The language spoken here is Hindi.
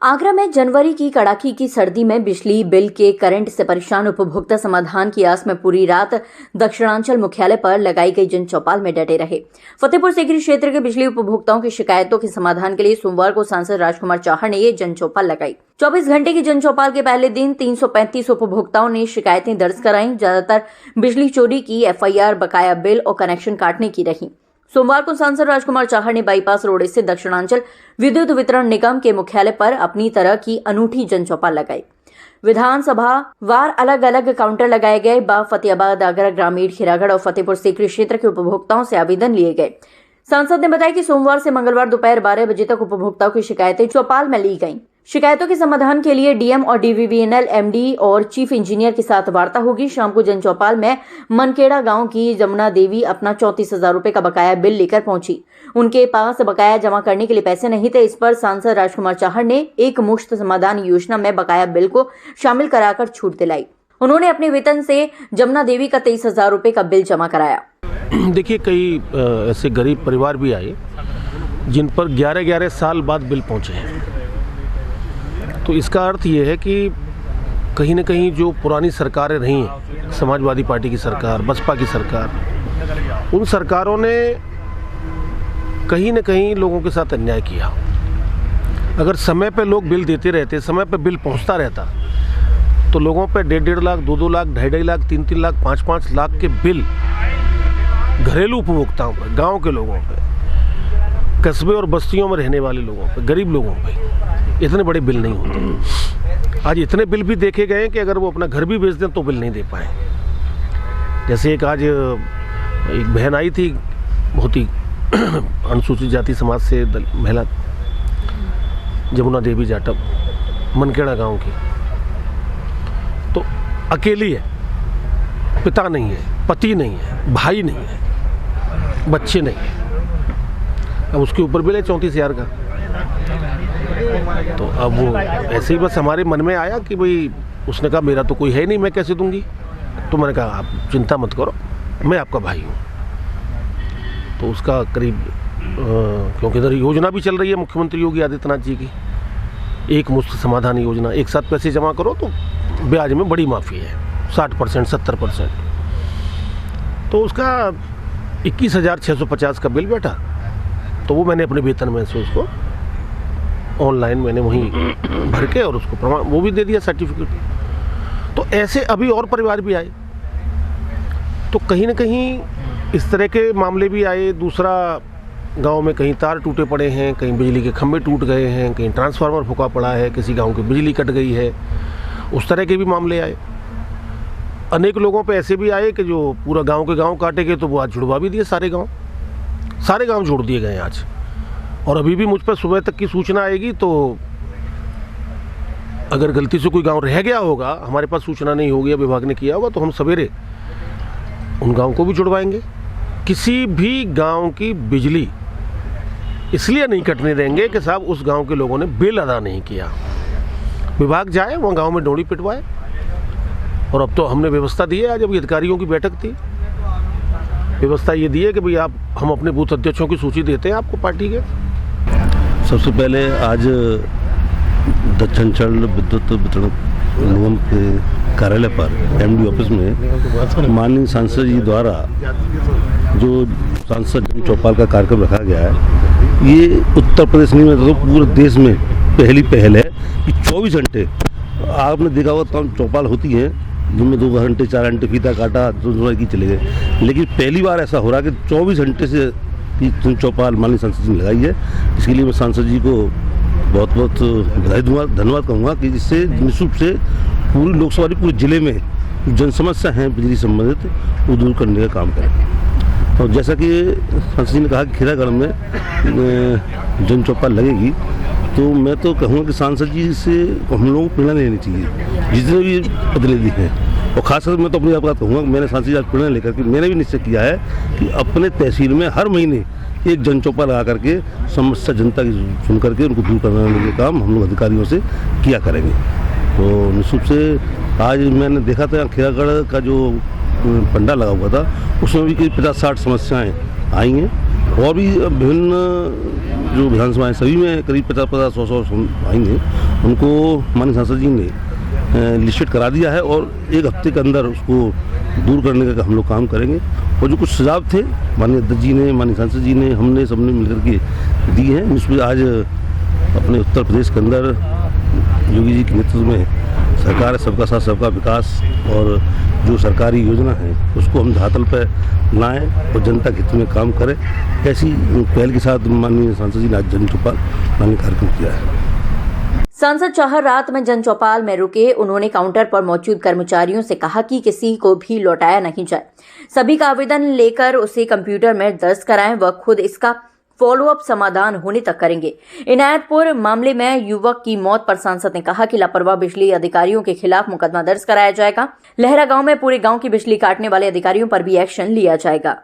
आगरा में जनवरी की कड़ाकी की सर्दी में बिजली बिल के करंट से परेशान उपभोक्ता समाधान की आस में पूरी रात दक्षिणांचल मुख्यालय पर लगाई गई जन चौपाल में डटे रहे। फतेहपुर सीकरी क्षेत्र के बिजली उपभोक्ताओं की शिकायतों के समाधान के लिए सोमवार को सांसद राजकुमार चाहर ने ये जन चौपाल लगाई। 24 घंटे की जन चौपाल के पहले दिन 335 उपभोक्ताओं ने शिकायतें दर्ज कराई। ज्यादातर बिजली चोरी की FIR, बकाया बिल और कनेक्शन काटने की रही। सोमवार को सांसद राजकुमार चाहर ने बाईपास रोड स्थित दक्षिणांचल विद्युत वितरण निगम के मुख्यालय पर अपनी तरह की अनूठी जन चौपाल लगाई। विधानसभा वार अलग अलग काउंटर लगाए गए। फतेहाबाद, आगरा ग्रामीण, खीरागढ़ और फतेहपुर सीकरी क्षेत्र के उपभोक्ताओं से आवेदन लिए गए। सांसद ने बताया कि सोमवार से मंगलवार दोपहर 12 बजे तक उपभोक्ताओं की शिकायतें चौपाल में ली गईं। शिकायतों के समाधान के लिए DM और DVVNL MD और चीफ इंजीनियर के साथ वार्ता होगी। शाम को जन चौपाल में मनकेड़ा गांव की जमुना देवी अपना 34,000 रुपए का बकाया बिल लेकर पहुंची। उनके पास बकाया जमा करने के लिए पैसे नहीं थे। इस पर सांसद राजकुमार चाहर ने एक मुश्त समाधान योजना में बकाया बिल को शामिल कराकर छूट दिलाई। उन्होंने अपने वेतन से जमुना देवी का 23,000 रुपए का बिल जमा कराया। देखिए, कई ऐसे गरीब परिवार भी आए जिन पर 11-11 साल बाद बिल पहुंचे हैं। तो इसका अर्थ ये है कि कहीं ना कहीं जो पुरानी सरकारें रही हैं, समाजवादी पार्टी की सरकार, बसपा की सरकार, उन सरकारों ने कहीं ना कहीं लोगों के साथ अन्याय किया। अगर समय पे लोग बिल देते रहते, समय पे बिल पहुंचता रहता, तो लोगों पे 1.5 लाख, 2-2 लाख, 2.5 लाख, 3-3 लाख, 5-5 लाख के बिल घरेलू उपभोक्ताओं पर, गाँव के लोगों पर, कस्बे और बस्तियों में रहने वाले लोगों पर, गरीब लोगों पर इतने बड़े बिल नहीं होते। आज इतने बिल भी देखे गए कि अगर वो अपना घर भी बेच दें तो बिल नहीं दे पाए। जैसे एक बहन आई थी, बहुत ही अनुसूचित जाति समाज से महिला, जमुना देवी जाटव, मनकेड़ा गांव की, तो अकेली है, पिता नहीं है, पति नहीं है, भाई नहीं है, बच्चे नहीं है। अब उसके ऊपर बिल है 34,000 का। तो अब वो ऐसे ही बस हमारे मन में आया कि भाई, उसने कहा मेरा तो कोई है नहीं, मैं कैसे दूंगी। तो मैंने कहा आप चिंता मत करो, मैं आपका भाई हूँ। तो उसका करीब क्योंकि इधर योजना भी चल रही है मुख्यमंत्री योगी आदित्यनाथ जी की, एक मुश्त समाधान योजना, एक साथ पैसे जमा करो तो ब्याज में बड़ी माफ़ी है, 60%, 70%। तो उसका 21,650 का बिल बैठा। तो वो मैंने अपने वेतन में से उसको ऑनलाइन मैंने वहीं भर के और उसको प्रमाण वो भी दे दिया, सर्टिफिकेट। तो ऐसे अभी और परिवार भी आए। तो कहीं ना कहीं इस तरह के मामले भी आए। दूसरा, गांव में कहीं तार टूटे पड़े हैं, कहीं बिजली के खंभे टूट गए हैं, कहीं ट्रांसफार्मर फूका पड़ा है, किसी गांव की बिजली कट गई है, उस तरह के भी मामले आए। अनेक लोगों पे ऐसे भी आए कि जो पूरा गांव के गांव काटे गए, तो वो आज जुड़वा भी दिए। सारे गांव जोड़ दिए गए आज। और अभी भी मुझ पर सुबह तक की सूचना आएगी, तो अगर गलती से कोई गांव रह गया होगा, हमारे पास सूचना नहीं होगी या विभाग ने किया होगा, तो हम सवेरे उन गांव को भी जुड़वाएंगे। किसी भी गांव की बिजली इसलिए नहीं कटने देंगे कि साहब उस गांव के लोगों ने बिल अदा नहीं किया। विभाग जाए, वहाँ गांव में डोरी पिटवाए। और अब तो हमने व्यवस्था दी है, आज अभी अधिकारियों की बैठक थी, व्यवस्था ये दी है कि भाई हम अपने बूथ अध्यक्षों की सूची देते हैं आपको पार्टी के। सबसे पहले आज दक्षिणांचल विद्युत वितरण निगम के कार्यालय पर MD ऑफिस में माननीय सांसद जी द्वारा जो सांसद जन चौपाल का कार्यक्रम रखा गया है, ये उत्तर प्रदेश नहीं में तो पूरे देश में पहली पहल है कि 24 घंटे आपने देखा होगा तो चौपाल होती है, जिनमें 2 घंटे 4 घंटे फीता काटा, की चले गए। लेकिन पहली बार ऐसा हो रहा है कि 24 घंटे से जन चौपाल माननीय सांसद जी ने लगाई है। इसके लिए मैं सांसद जी को बहुत बहुत बधाई दूंगा, धन्यवाद कहूँगा कि जिससे निःशुल्क से पूरी लोकसभा पूरे जिले में जन समस्या हैं बिजली संबंधित, वो दूर करने का काम करें। और जैसा कि सांसद जी ने कहा कि खीरागढ़ में जन चौपाल लगेगी, तो मैं तो कहूँगा कि सांसद जी से हम लोगों को प्रेरणा लेनी चाहिए, जितने भी प्रतिनिधि हैं। और खासकर मैं तो अपनी बात कहूँगा, मैंने सांसद जी आज प्रेरणा लेकर के मैंने भी निश्चय किया है कि अपने तहसील में हर महीने एक जन चौपाल लगा करके समस्या जनता की सुन करके उनको दूर करने के काम हम लोग अधिकारियों से किया करेंगे। तो निश्चित से आज मैंने देखा था खीरागढ़ का जो पंडाल लगा हुआ था, उसमें भी कई 50-60 समस्याएँ आई हैं। और भी विभिन्न जो विधानसभाएं सभी में करीब 50-100 आएंगे, उनको माननीय सांसद जी ने लिस्टेड करा दिया है और एक हफ्ते के अंदर उसको दूर करने का हम लोग काम करेंगे। और जो कुछ सुझाव थे माननीय अध्यक्ष जी ने, माननीय सांसद जी ने, हमने सबने मिलकर के दी हैं, जिसमें आज अपने उत्तर प्रदेश के अंदर योगी जी के नेतृत्व में सरकार है सबका साथ सबका विकास, और जो सरकारी योजना है उसको हम धरातल पर लाएं और जनता के हित में काम करें। ऐसी पहल के साथ माननीय सांसद जी ने आज जन चौपाल लाने का कार्यक्रम किया है। सांसद चाहर रात में जन चौपाल में रुके। उन्होंने काउंटर पर मौजूद कर्मचारियों से कहा कि किसी को भी लौटाया नहीं जाए, सभी का आवेदन लेकर उसे कंप्यूटर में दर्ज कराएं, वह खुद इसका फॉलोअप समाधान होने तक करेंगे। इनायतपुर मामले में युवक की मौत पर सांसद ने कहा कि लापरवाह बिजली अधिकारियों के खिलाफ मुकदमा दर्ज कराया जाएगा। लहरा गांव में पूरे गांव की बिजली काटने वाले अधिकारियों पर भी एक्शन लिया जाएगा।